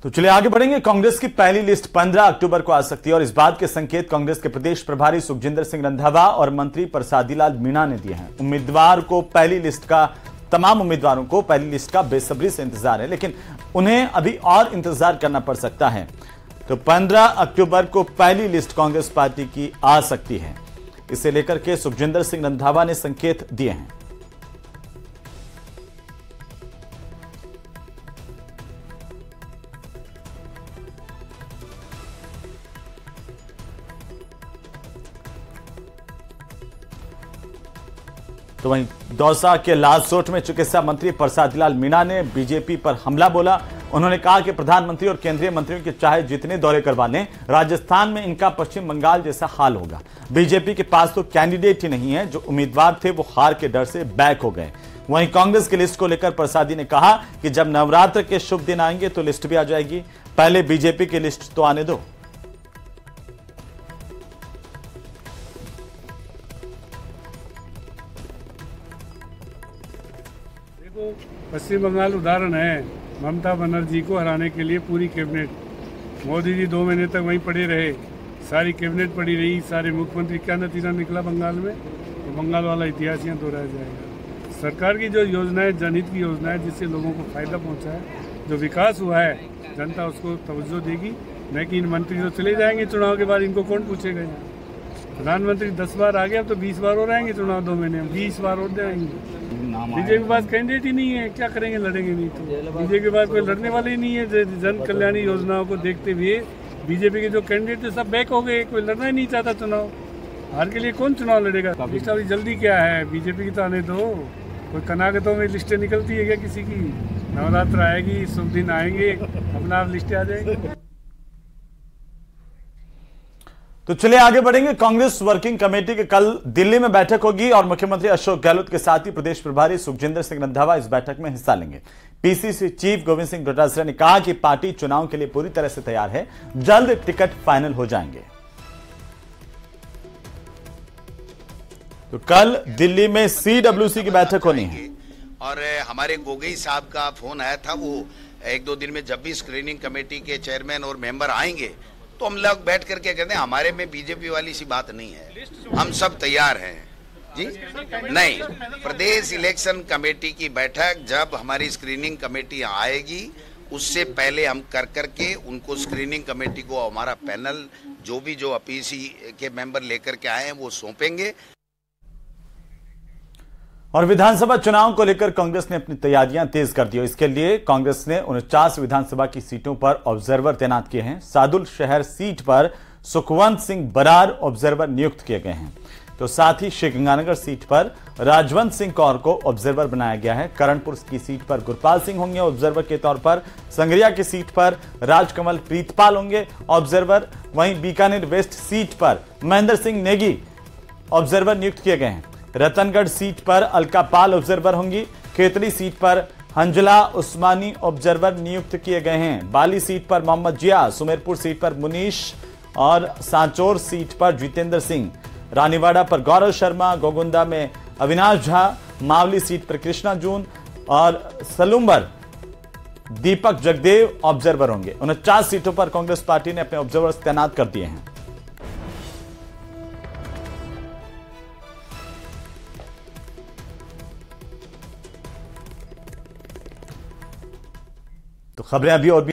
तो चलिए आगे बढ़ेंगे। कांग्रेस की पहली लिस्ट 15 अक्टूबर को आ सकती है और इस बात के संकेत कांग्रेस के प्रदेश प्रभारी सुखजिंदर सिंह रंधावा और मंत्री प्रसादीलाल मीणा ने दिए हैं। तमाम उम्मीदवारों को पहली लिस्ट का बेसब्री से इंतजार है, लेकिन उन्हें अभी और इंतजार करना पड़ सकता है। तो 15 अक्टूबर को पहली लिस्ट कांग्रेस पार्टी की आ सकती है। इसे लेकर के सुखजिंदर सिंह रंधावा ने संकेत दिए हैं। तो वहीं दौसा के लालसोट में चिकित्सा मंत्री प्रसादीलाल मीणा ने बीजेपी पर हमला बोला। उन्होंने कहा कि प्रधानमंत्री और केंद्रीय मंत्रियों के चाहे जितने दौरे करवा लें, राजस्थान में इनका पश्चिम बंगाल जैसा हाल होगा। बीजेपी के पास तो कैंडिडेट ही नहीं है। जो उम्मीदवार थे वो हार के डर से बैक हो गए। वहीं कांग्रेस की लिस्ट को लेकर प्रसादी ने कहा कि जब नवरात्र के शुभ दिन आएंगे तो लिस्ट भी आ जाएगी, पहले बीजेपी की लिस्ट तो आने दो। पश्चिम बंगाल उदाहरण है। ममता बनर्जी को हराने के लिए पूरी कैबिनेट, मोदी जी 2 महीने तक वहीं पड़े रहे, सारी कैबिनेट पड़ी रही, सारे मुख्यमंत्री, क्या नतीजा निकला बंगाल में? तो बंगाल वाला इतिहास यहाँ दोहराया जाएगा। सरकार की जो योजनाएं, जनहित की योजनाएं जिससे लोगों को फायदा पहुँचा है, जो विकास हुआ है, जनता उसको तवज्जो देगी। नहीं कि इन मंत्री जो चले जाएंगे चुनाव के बाद, इनको कौन पूछेगा? यहाँ प्रधानमंत्री 10 बार आ गया, अब तो 20 बार और आएंगे चुनाव 2 महीने में, 20 बार और जाएंगे। बीजेपी के पास कैंडिडेट ही नहीं है, क्या करेंगे? लड़ेंगे नहीं तो। बीजेपी के पास कोई लड़ने वाले ही नहीं है। जन कल्याणी योजनाओं को देखते हुए बीजेपी के जो कैंडिडेट थे सब बैक हो गए, कोई लड़ना ही नहीं चाहता चुनाव। हार के लिए कौन चुनाव लड़ेगा? लिस्ट अभी जल्दी क्या है, बीजेपी की तो आने दो। कोई कनागतों में लिस्टें निकलती है क्या किसी की? नवरात्र आएगी, शुभ दिन आएंगे, अपना आप लिस्टें आ जाएंगी। तो चलिए आगे बढ़ेंगे। कांग्रेस वर्किंग कमेटी की कल दिल्ली में बैठक होगी और मुख्यमंत्री अशोक गहलोत के साथ ही प्रदेश प्रभारी सुखजिंदर सिंह रंधावा इस बैठक में हिस्सा लेंगे। पीसीसी चीफ गोविंद सिंह डोटासरा ने कहा कि पार्टी चुनाव के लिए पूरी तरह से तैयार है, जल्द टिकट फाइनल हो जाएंगे। तो कल दिल्ली में सीडब्ल्यूसी की बैठक होनी है और हमारे गोगई साहब का फोन आया था। वो 1-2 दिन में जब भी स्क्रीनिंग कमेटी के चेयरमैन और मेंबर आएंगे तो हम लोग बैठ करके कहते हैं हमारे में बीजेपी वाली सी बात नहीं है, हम सब तैयार हैं जी। नहीं, प्रदेश इलेक्शन कमेटी की बैठक जब हमारी स्क्रीनिंग कमेटी आएगी उससे पहले हम कर करके उनको स्क्रीनिंग कमेटी को हमारा पैनल जो अपीसी के मेंबर लेकर के आए हैं वो सौंपेंगे। और विधानसभा चुनाव को लेकर कांग्रेस ने अपनी तैयारियां तेज कर दी। इसके लिए कांग्रेस ने 49 विधानसभा की सीटों पर ऑब्जर्वर तैनात किए हैं। सादुल शहर सीट पर सुखवंत सिंह बरार ऑब्जर्वर नियुक्त किए गए हैं। तो साथ ही श्रीगंगानगर सीट पर राजवंत सिंह कौर को ऑब्जर्वर बनाया गया है। करणपुर की सीट पर गुरपाल सिंह होंगे ऑब्जर्वर के तौर पर। संगरिया की सीट पर राजकमल प्रीतपाल होंगे ऑब्जर्वर। वहीं बीकानेर वेस्ट सीट पर महेंद्र सिंह नेगी ऑब्जर्वर नियुक्त किए गए हैं। रतनगढ़ सीट पर अलका पाल ऑब्जर्वर होंगी। खेतड़ी सीट पर हंजला उस्मानी ऑब्जर्वर नियुक्त किए गए हैं। बाली सीट पर मोहम्मद जिया, सुमेरपुर सीट पर मुनीश और सांचौर सीट पर जितेंद्र सिंह, रानीवाड़ा पर गौरव शर्मा, गोगुंदा में अविनाश झा, मावली सीट पर कृष्णा जून और सलूम्बर दीपक जगदेव ऑब्जर्वर होंगे। 49 सीटों पर कांग्रेस पार्टी ने अपने ऑब्जर्वर्स तैनात कर दिए हैं। तो खबरें अभी और भी